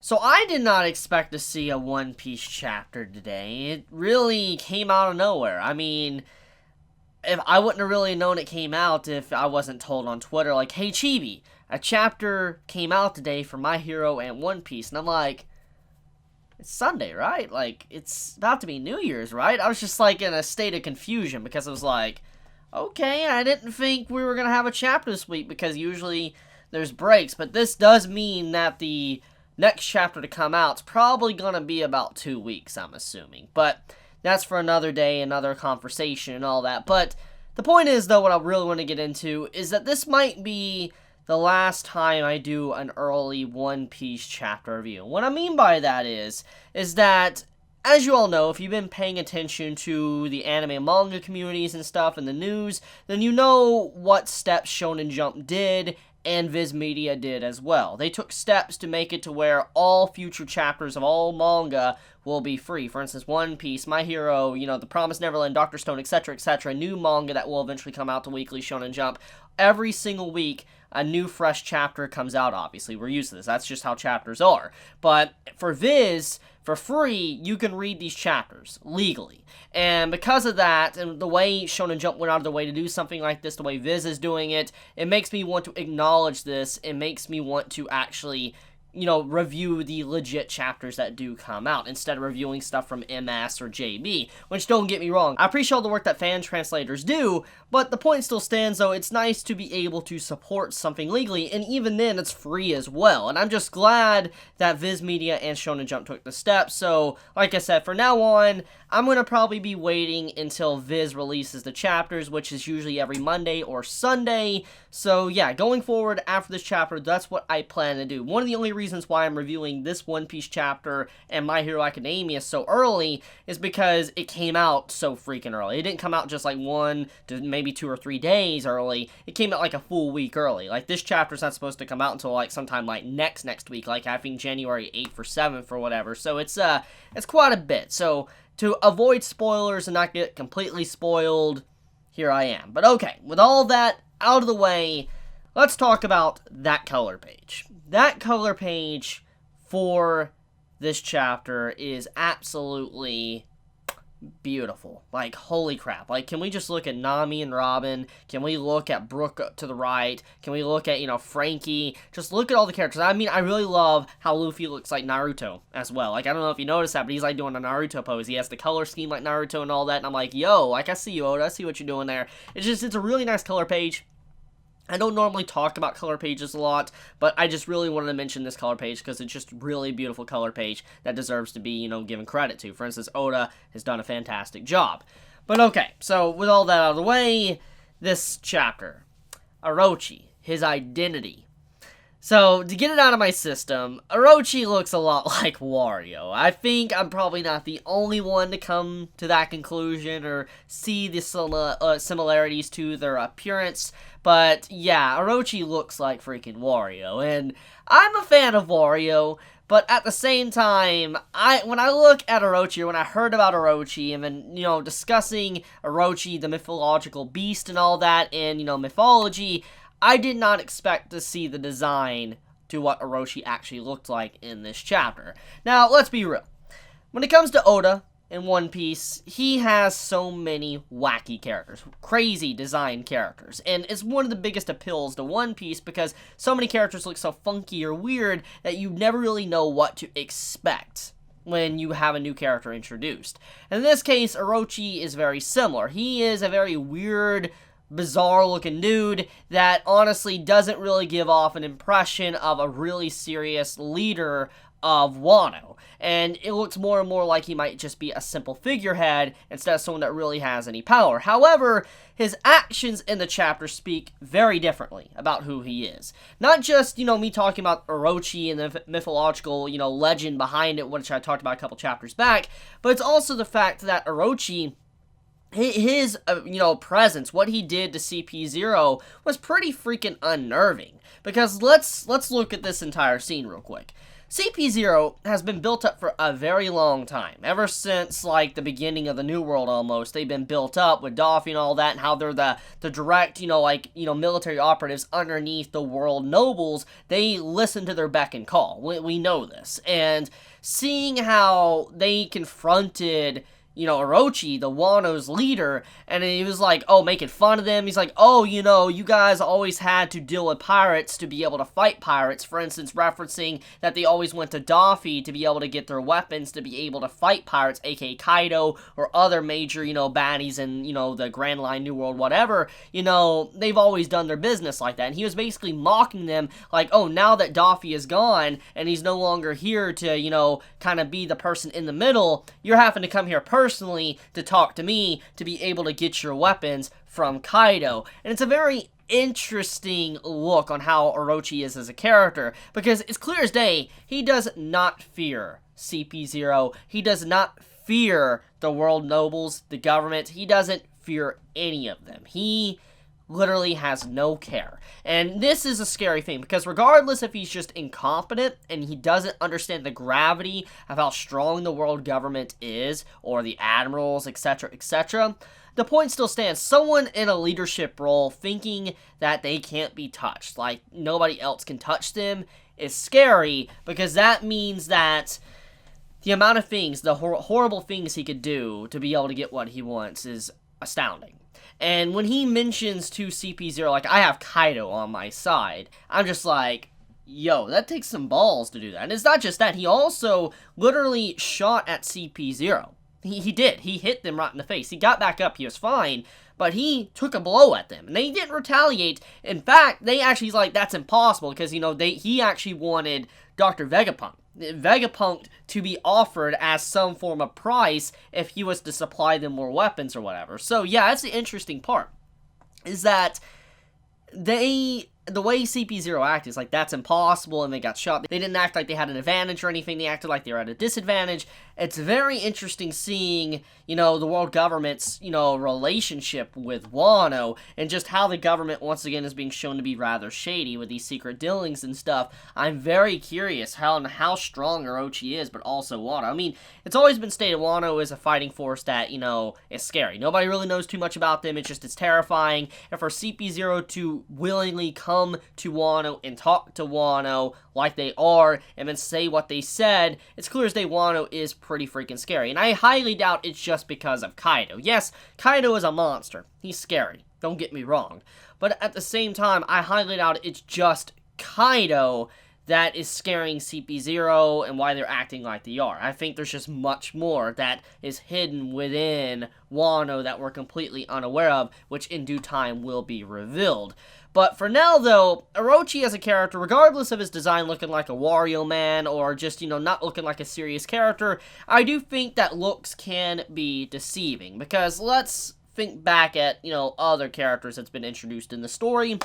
So I did not expect to see a One Piece chapter today. It really came out of nowhere. I mean, if I wouldn't have really known it came out if I wasn't told on Twitter, like, hey Chibi, a chapter came out today for My Hero and One Piece. And I'm like, it's Sunday, right? Like, it's about to be New Year's, right? I was just like in a state of confusion because I was like, okay, I didn't think we were going to have a chapter this week because usually there's breaks. But this does mean that the next chapter to come out is probably going to be about 2 weeks, I'm assuming. But that's for another day, another conversation, and all that. But the point is, though, what I really want to get into is that this might be the last time I do an early One Piece chapter review. What I mean by that is that, as you all know, if you've been paying attention to the anime and manga communities and stuff in the news, then you know what steps Shonen Jump did and Viz Media did as well. They took steps to make it to where all future chapters of all manga will be free. For instance, One Piece, My Hero, The Promised Neverland, Dr. Stone, etc., etc., new manga that will eventually come out to Weekly Shonen Jump. Every single week, a new fresh chapter comes out, obviously. We're used to this. That's just how chapters are. But for Viz, for free, you can read these chapters legally. And because of that, and the way Shonen Jump went out of their way to do something like this, the way Viz is doing it, it makes me want to acknowledge this. It makes me want to actually, review the legit chapters that do come out, instead of reviewing stuff from MS or JB, which, don't get me wrong, I appreciate all the work that fan translators do, but the point still stands, though. It's nice to be able to support something legally, and even then, it's free as well, and I'm just glad that Viz Media and Shonen Jump took the step. So, like I said, for now on, I'm going to probably be waiting until Viz releases the chapters, which is usually every Monday or Sunday. So yeah, going forward after this chapter, that's what I plan to do. One of the only reasons why I'm reviewing this One Piece chapter and My Hero Academia so early is because it came out so freaking early. It didn't come out just like 1 to maybe 2 or 3 days early. It came out like a full week early. Like, this chapter's not supposed to come out until like sometime like next week, like I think January 8th or 7th or whatever. So it's quite a bit. So to avoid spoilers and not get completely spoiled, here I am. But okay, with all that out of the way, let's talk about that color page. That color page for this chapter is absolutely beautiful. Like, holy crap. Like, can we just look at Nami and Robin? Can we look at Brooke to the right? Can we look at, Frankie? Just look at all the characters. I mean, I really love how Luffy looks like Naruto as well. Like, I don't know if you noticed that, but he's like doing a Naruto pose. He has the color scheme like Naruto and all that, and I'm like, yo, like, I see you, Oda. I see what you're doing there. It's a really nice color page. I don't normally talk about color pages a lot, but I just really wanted to mention this color page because it's just really beautiful color page that deserves to be, given credit to. For instance, Oda has done a fantastic job. But okay, so with all that out of the way, this chapter, Orochi, his identity. So, to get it out of my system, Orochi looks a lot like Wario. I think I'm probably not the only one to come to that conclusion or see the similarities to their appearance, but yeah, Orochi looks like freaking Wario, and I'm a fan of Wario, but at the same time, when I look at Orochi, or when I heard about Orochi, and then, discussing Orochi, the mythological beast and all that, and, mythology, I did not expect to see the design to what Orochi actually looked like in this chapter. Now, let's be real. When it comes to Oda in One Piece, he has so many wacky characters, crazy design characters, and it's one of the biggest appeals to One Piece because so many characters look so funky or weird that you never really know what to expect when you have a new character introduced. In this case, Orochi is very similar. He is a very weird, bizarre looking dude that honestly doesn't really give off an impression of a really serious leader of Wano, and it looks more and more like he might just be a simple figurehead instead of someone that really has any power. However, his actions in the chapter speak very differently about who he is. Not just, me talking about Orochi and the mythological, legend behind it, which I talked about a couple chapters back, but it's also the fact that Orochi, his presence, what he did to CP0 was pretty freaking unnerving. Because let's look at this entire scene real quick. CP0 has been built up for a very long time. Ever since, like, the beginning of the New World, almost. They've been built up with Daffy and all that, and how they're the direct, military operatives underneath the world nobles. They listen to their beck and call. We know this. And seeing how they confronted Orochi, the Wano's leader, and he was like, making fun of them. He's like, you guys always had to deal with pirates to be able to fight pirates. For instance, referencing that they always went to Daffy to be able to get their weapons to be able to fight pirates, aka Kaido, or other major, baddies in, the Grand Line, New World, whatever. They've always done their business like that. And he was basically mocking them, like, now that Daffy is gone, and he's no longer here to, kind of be the person in the middle, you're having to come here personally to talk to me to be able to get your weapons from Kaido. And it's a very interesting look on how Orochi is as a character, because it's clear as day, he does not fear CP0. He does not fear the world nobles, the government. He doesn't fear any of them. He literally has no care. And this is a scary thing, because regardless if he's just incompetent and he doesn't understand the gravity of how strong the world government is, or the admirals, etc., etc., the point still stands. Someone in a leadership role thinking that they can't be touched, like nobody else can touch them, is scary, because that means that the amount of things, the horrible things he could do to be able to get what he wants is astounding. And when he mentions to CP0, like, I have Kaido on my side, I'm just like, yo, that takes some balls to do that. And it's not just that, he also literally shot at CP0. He did. He hit them right in the face. He got back up, he was fine, but he took a blow at them. And they didn't retaliate. In fact, they actually, like, that's impossible, because, he actually wanted Dr. Vegapunk to be offered as some form of price if he was to supply them more weapons or whatever. So yeah, that's the interesting part, is that the way CP0 acted is like, that's impossible, and they got shot. They didn't act like they had an advantage or anything. They acted like they were at a disadvantage. It's very interesting seeing, the world government's, relationship with Wano, and just how the government, once again, is being shown to be rather shady with these secret dealings and stuff. I'm very curious how strong Orochi is, but also Wano. I mean, it's always been stated Wano is a fighting force that, is scary. Nobody really knows too much about them. It's terrifying. And for CP0 to willingly come to Wano and talk to Wano like they are, and then say what they said, it's clear as day Wano is pretty freaking scary. And I highly doubt it's just because of Kaido. Yes, Kaido is a monster. He's scary. Don't get me wrong. But at the same time, I highly doubt it's just Kaido that is scaring CP0 and why they're acting like they are. I think there's just much more that is hidden within Wano that we're completely unaware of, which in due time will be revealed. But for now, though, Orochi as a character, regardless of his design looking like a Wario man, or just, not looking like a serious character, I do think that looks can be deceiving. Because let's think back at, other characters that's been introduced in the story.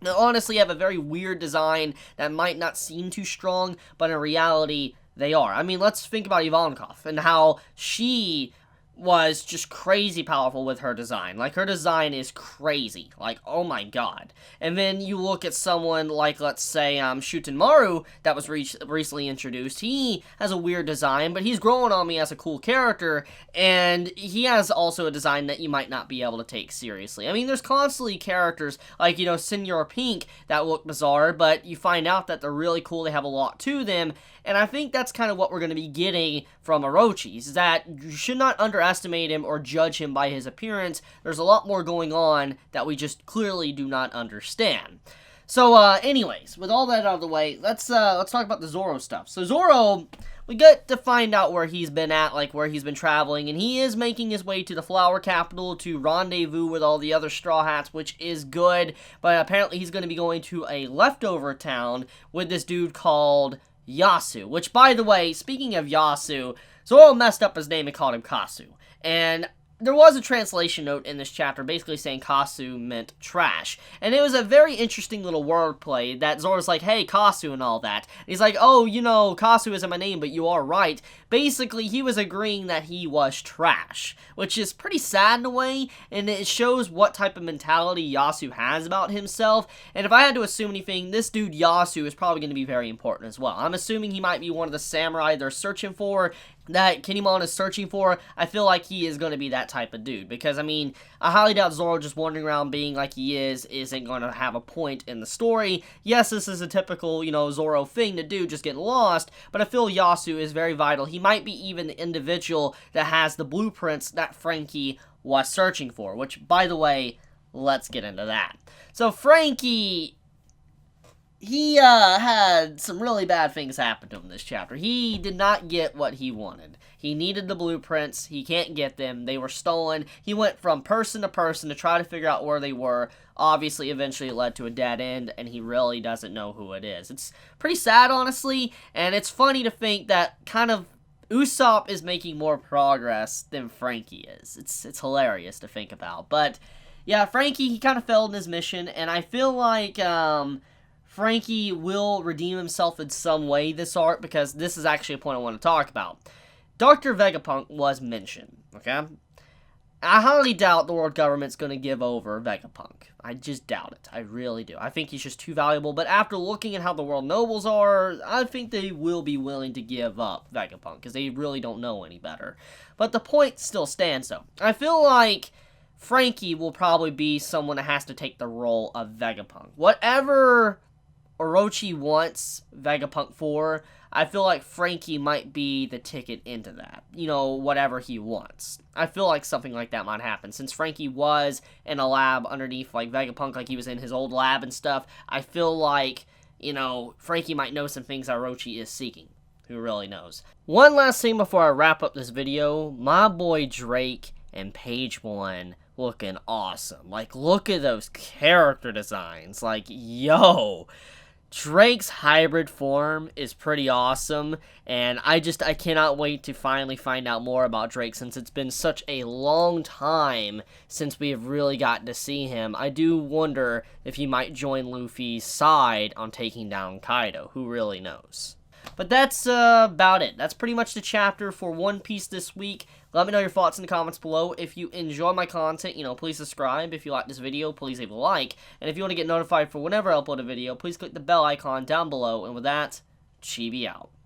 Now, honestly, have a very weird design that might not seem too strong, but in reality, they are. I mean, let's think about Ivankov and how she was just crazy powerful with her design. Like, her design is crazy. Like, oh my god. And then you look at someone like, let's say, Shutenmaru, that was recently introduced. He has a weird design, but he's growing on me as a cool character, and he has also a design that you might not be able to take seriously. I mean, there's constantly characters like, Senor Pink that look bizarre, but you find out that they're really cool, they have a lot to them, and I think that's kind of what we're going to be getting from Orochi, is that you should not underestimate him or judge him by his appearance. There's a lot more going on that we just clearly do not understand. So, anyways, with all that out of the way, let's talk about the Zorro stuff. So, Zorro, we get to find out where he's been at, like, where he's been traveling, and he is making his way to the Flower Capital to rendezvous with all the other Straw Hats, which is good, but apparently he's going to be going to a leftover town with this dude called Yasu, which, by the way, speaking of Yasu, Zorro messed up his name and called him Kasu. And there was a translation note in this chapter basically saying Kasu meant trash. And it was a very interesting little wordplay that Zorro's like, hey, Kasu and all that. And he's like, oh, you know, Kasu isn't my name, but you are right. Basically, he was agreeing that he was trash, which is pretty sad in a way, and it shows what type of mentality Yasu has about himself. And if I had to assume anything, this dude Yasu is probably going to be very important as well. I'm assuming he might be one of the samurai they're searching for, that Kinemon is searching for. I feel like he is going to be that type of dude, because, I mean, I highly doubt Zorro just wandering around being like he isn't going to have a point in the story. Yes, this is a typical, you know, Zorro thing to do, just get lost, but I feel Yasu is very vital. He might be even the individual that has the blueprints that Frankie was searching for, which, by the way, let's get into that. So, Frankie, he had some really bad things happen to him this chapter. He did not get what he wanted. He needed the blueprints. He can't get them. They were stolen. He went from person to person to try to figure out where they were. Obviously, eventually it led to a dead end, and he really doesn't know who it is. It's pretty sad, honestly, and it's funny to think that kind of Usopp is making more progress than Frankie is. It's hilarious to think about. But, yeah, Frankie, he kind of failed in his mission, and I feel like, Frankie will redeem himself in some way this arc, because this is actually a point I want to talk about. Dr. Vegapunk was mentioned, okay? I highly doubt the world government's going to give over Vegapunk. I just doubt it. I really do. I think he's just too valuable, but after looking at how the world nobles are, I think they will be willing to give up Vegapunk, because they really don't know any better. But the point still stands, though. I feel like Frankie will probably be someone that has to take the role of Vegapunk. Whatever Orochi wants Vegapunk for, I feel like Frankie might be the ticket into that. You know, whatever he wants. I feel like something like that might happen. Since Frankie was in a lab underneath, like, Vegapunk, like he was in his old lab and stuff, I feel like, you know, Frankie might know some things Orochi is seeking. Who really knows? One last thing before I wrap up this video. My boy Drake and Page 1 looking awesome. Like, look at those character designs. Like, yo, Drake's hybrid form is pretty awesome, and I cannot wait to finally find out more about Drake, since it's been such a long time since we have really gotten to see him. I do wonder if he might join Luffy's side on taking down Kaido. Who really knows? But that's about it. That's pretty much the chapter for One Piece this week. Let me know your thoughts in the comments below. If you enjoy my content, you know, please subscribe. If you like this video, please leave a like. And if you want to get notified for whenever I upload a video, please click the bell icon down below. And with that, Chibi out.